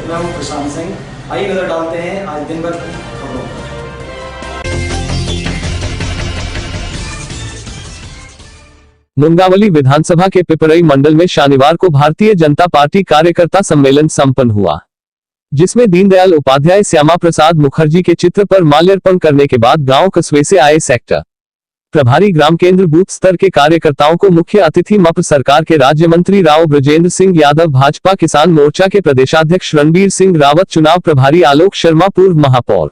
मैं हूँ प्रशांत सिंह। आइए नजर डालते हैं आज दिन भर की खबरों पर। मुंगावली विधानसभा के पिपरई मंडल में शनिवार को भारतीय जनता पार्टी कार्यकर्ता सम्मेलन संपन्न हुआ, जिसमें दीनदयाल उपाध्याय श्यामा प्रसाद मुखर्जी के चित्र पर माल्यार्पण करने के बाद गांव कस्बे से आए सेक्टर प्रभारी ग्राम केंद्र बूथ स्तर के कार्यकर्ताओं को मुख्य अतिथि मप्र सरकार के राज्य मंत्री राव ब्रजेंद्र सिंह यादव, भाजपा किसान मोर्चा के प्रदेशाध्यक्ष रणबीर सिंह रावत, चुनाव प्रभारी आलोक शर्मा, पूर्व महापौर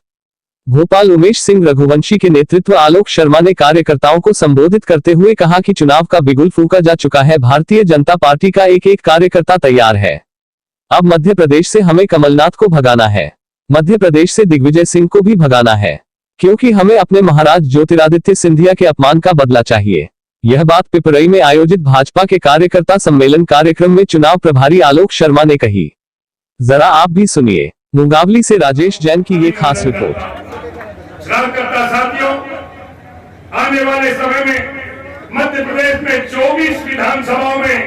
भोपाल उमेश सिंह रघुवंशी के नेतृत्व आलोक शर्मा ने कार्यकर्ताओं को संबोधित करते हुए कहा कि चुनाव का बिगुल फूंका जा चुका है। भारतीय जनता पार्टी का एक एक कार्यकर्ता तैयार है। अब मध्य प्रदेश से हमें कमलनाथ को भगाना है, मध्य प्रदेश से दिग्विजय सिंह को भी भगाना है, क्योंकि हमें अपने महाराज ज्योतिरादित्य सिंधिया के अपमान का बदला चाहिए। यह बात पिपरई में आयोजित भाजपा के कार्यकर्ता सम्मेलन कार्यक्रम में चुनाव प्रभारी आलोक शर्मा ने कही। जरा आप भी सुनिए। मुंगावली से राजेश जैन की ये खास रिपोर्ट। कार्यकर्ता साथियों, आने वाले समय में मध्य प्रदेश में 24 विधानसभाओं में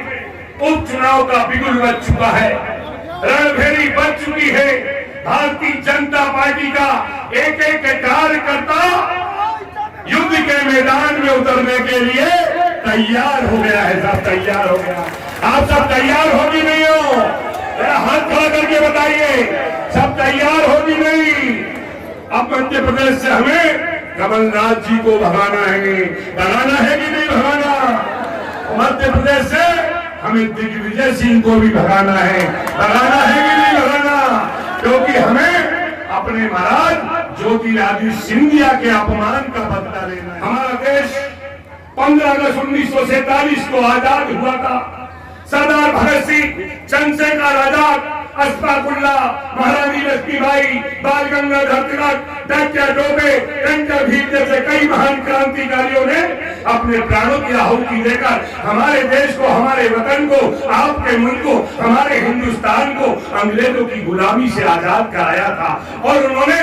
उपचुनाव का बिगुल बज चुका है, रणभेरी बज चुकी है। भारतीय जनता पार्टी का एक एक कार्यकर्ता युद्ध के मैदान में उतरने के लिए तैयार हो गया है। सब तैयार हो गया। आप सब तैयार हो कि नहीं हो? जरा हाथ खड़ा करके बताइए, सब तैयार हो कि नहीं? अब मध्य प्रदेश से हमें कमलनाथ जी को भगाना है कि नहीं भगाना? मध्य प्रदेश से हमें दिग्विजय सिंह को भी भगाना है कि नहीं भगाना? क्योंकि हमें अपने महाराज ज्योतिरादित्य सिंधिया के अपमान का बदला लेना है। हमारा देश 15 अगस्त 1947 को आजाद हुआ था। सरदार भगत सिंह, चंद्रशेखर आजाद, अशफाकुल्ला, महारानी लक्ष्मीबाई, बाल गंगाधर तिलक, डॉक्टर डोबे, टंडन भील जैसे कई महान क्रांतिकारियों ने अपने प्राणों की आहुति देकर हमारे देश को, हमारे वतन को, आपके मुल्क को, हमारे हिंदुस्तान को अंग्रेजों की गुलामी से आजाद कराया था। और उन्होंने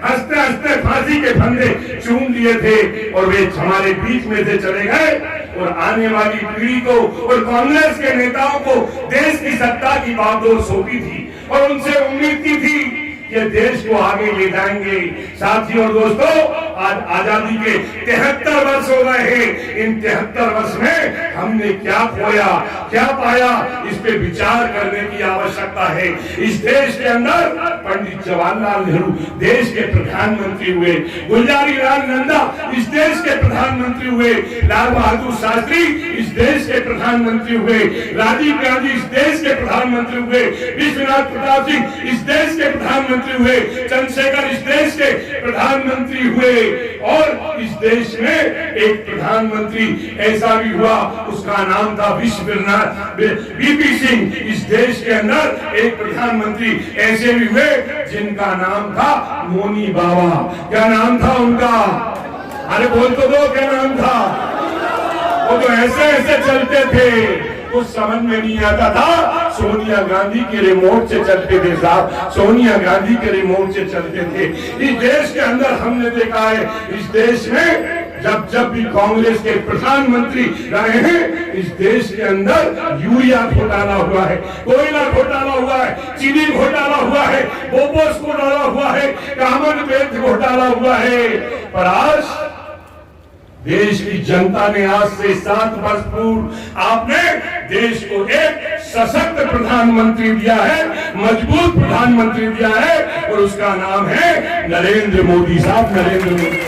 हंसते हंसते फांसी के फंदे चूम लिए थे और वे हमारे बीच में से चले गए और आने वाली पीढ़ी को और कांग्रेस के नेताओं को देश की सत्ता की बागडोर सौंपी थी और उनसे उम्मीद की थी कि देश को आगे ले जाएंगे। साथियों और दोस्तों, आज आजादी के 73 वर्ष हो गए हैं। इन 73 वर्ष में हमने क्या खोया, क्या पाया, इस पे विचार करने की आवश्यकता है। इस देश के अंदर पंडित जवाहरलाल नेहरू देश के प्रधानमंत्री हुए, गुलजारी लाल नंदा इस देश के प्रधानमंत्री हुए, लाल बहादुर शास्त्री इस देश के प्रधानमंत्री हुए, राजीव गांधी इस देश के प्रधानमंत्री हुए, विश्वनाथ प्रताप सिंह इस देश के प्रधानमंत्री हुए, चंद्रशेखर इस देश के प्रधानमंत्री हुए। और इस देश में एक प्रधानमंत्री ऐसा भी हुआ, उसका नाम था वीपी सिंह। इस देश के अंदर एक प्रधानमंत्री ऐसे भी हुए जिनका नाम था मोनी बाबा। क्या नाम था उनका? अरे बोल तो दो, क्या नाम था? वो तो ऐसे ऐसे चलते थे, कुछ समझ में नहीं आता था। सोनिया गांधी के रिमोट से चलते थे साहब, सोनिया गांधी के रिमोट से चलते थे। इस देश के अंदर हमने देखा है, इस देश में जब भी कांग्रेस के प्रधानमंत्री रहे हैं, इस देश के अंदर यूरिया घोटाला हुआ है, कोयला घोटाला हुआ है, चीनी घोटाला हुआ है, बोपोस घोटाला हुआ है, कॉमनवेल्थ घोटाला हुआ है। पर आज देश की जनता ने आज से 7 वर्ष पूर्व आपने देश को एक सशक्त प्रधानमंत्री दिया है, मजबूत प्रधानमंत्री दिया है और उसका नाम है नरेंद्र मोदी साहब। नरेंद्र मोदी,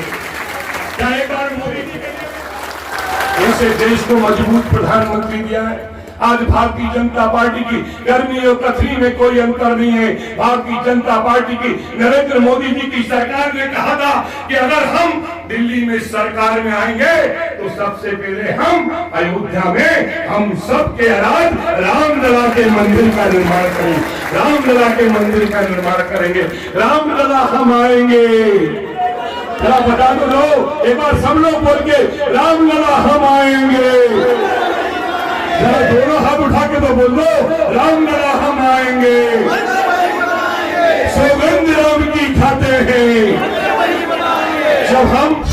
क्या एक बार मोदी जी के ऐसे देश को मजबूत प्रधानमंत्री दिया है। आज भारतीय जनता पार्टी की गर्मी और कथनी में कोई अंतर नहीं है। भारतीय जनता पार्टी की नरेंद्र मोदी जी की सरकार ने कहा था कि अगर हम दिल्ली में सरकार में आएंगे तो सबसे पहले हम अयोध्या में हम सबके आराध्य रामलला के मंदिर का निर्माण करेंगे, रामलला के मंदिर का निर्माण करेंगे, रामलला हम आएंगे। जरा बता दो लोग, एक बार सब लोग बोल के रामलला हम आएंगे। जरा दोनों हाथ उठा के तो बोल दो, रामलला हम आएंगे। सौगंध राम की खाते हैं जब हम